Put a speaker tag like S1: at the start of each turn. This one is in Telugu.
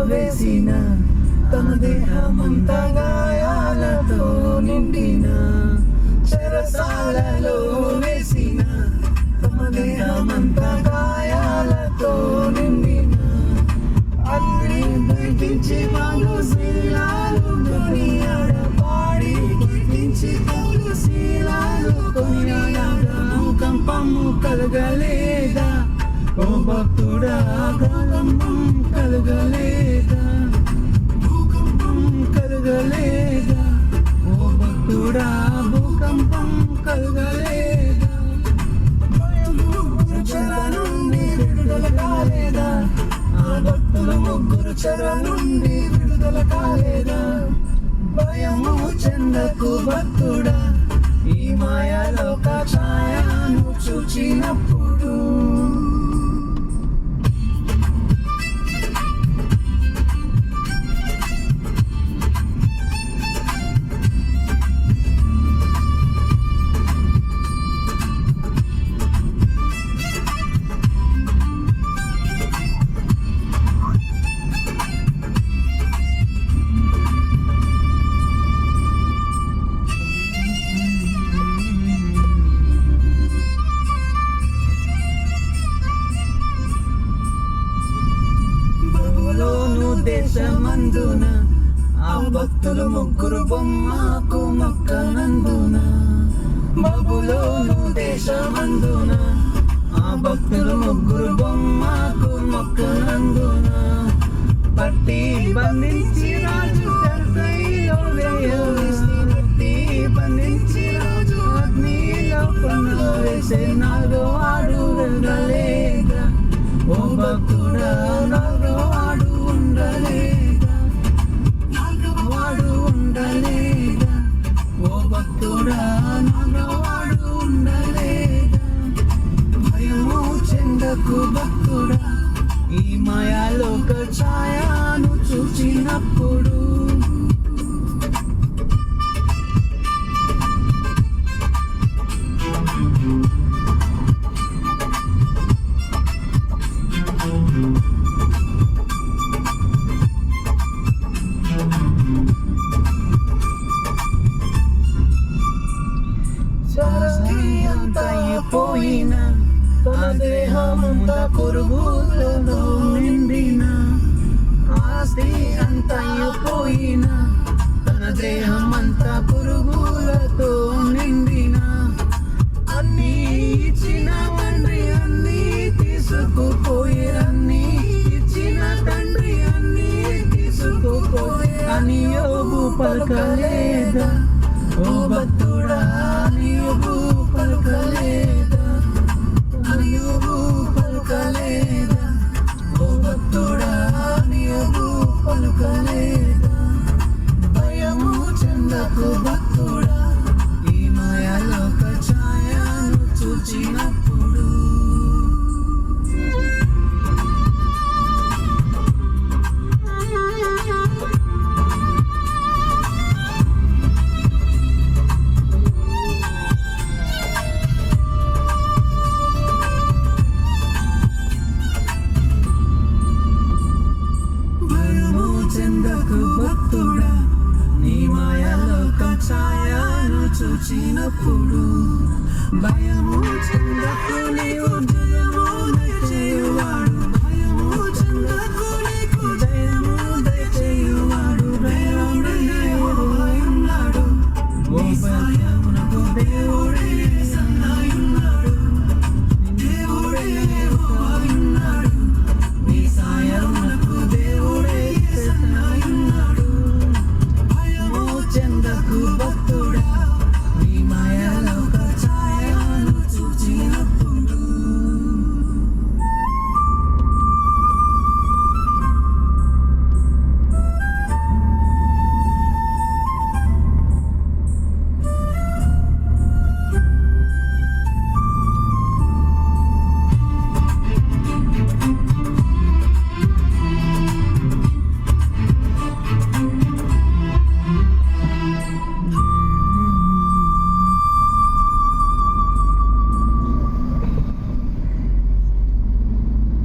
S1: వేసిన తన దేహమంతా గాయాలతో నిండిన చెరసాలలో వేసిన తమ దేహమంతా గాయాలతో నిండిన అన్ని కీర్తించి బాగు శీలాలు కొనియాడ పాడి కీర్తించి బాగు శీలాలు కొనియాడ భూకంపము కలగలేదా ఓ భక్తుడా భూకంపం కలగలేదా భూకంపం కలగలేదా ఓ భక్తుడా భూకంపం కలగలేదా చెర నుండి విడుదల కాలేదా ఆ భక్తులు ముగ్గురు చెర నుండి విడుదల కాలేదా భయము చెందకు భక్తుడా ఈ మాయలోక ఛాయను చూచినప్పుడు దేశమందున ఆ భక్తులు ముగ్గురు బొమ్మకు మొక్కనందున బబులోను దేశమందున ఆ భక్తులు ముగ్గురు బొమ్మకు మొక్కనందున పట్టి బంధించి రాజు చెరసైలో పట్టి బంధించి రాజు అగ్నిలో వేసే నాలుగో వాడు వెళ్ళలేదా ఓ భక్తుడా నాలుగో వాడు ఉండలేదా నాలుగో వాడు ఉండలేదా ఓ భక్తుడా నాలుగో వాడు ఉండలేదా భయము చెందకు భక్తుడా ఈ మాయాలోక ఛాయను చూచినప్పుడు పోయిన తన దేహమంతా పురుగులతో నిండిన ఆస్తి అంతయు పోయిన తన దేహమంతా పురుగులతో నిండిన అన్నీ ఇచ్చిన తండ్రి అన్నీ తీసుకుపోయి అన్నీ ఇచ్చిన తండ్రి అన్నీ తీసుకుపోయి అని యోబు పలకలేదా ఓ భక్తుడా అని యోబు పలకలేదా అని యోబు పలకలేదా ఓ భక్తుడా అని యోబు పలకలేదా భయము చెందకు భక్తుడా ఈ మాయలోక ఛాయను చూచినప్పుడు భక్తుడా నీ మాయలోక ఛాయను చూచినప్పుడు భయము చెందకు నీవు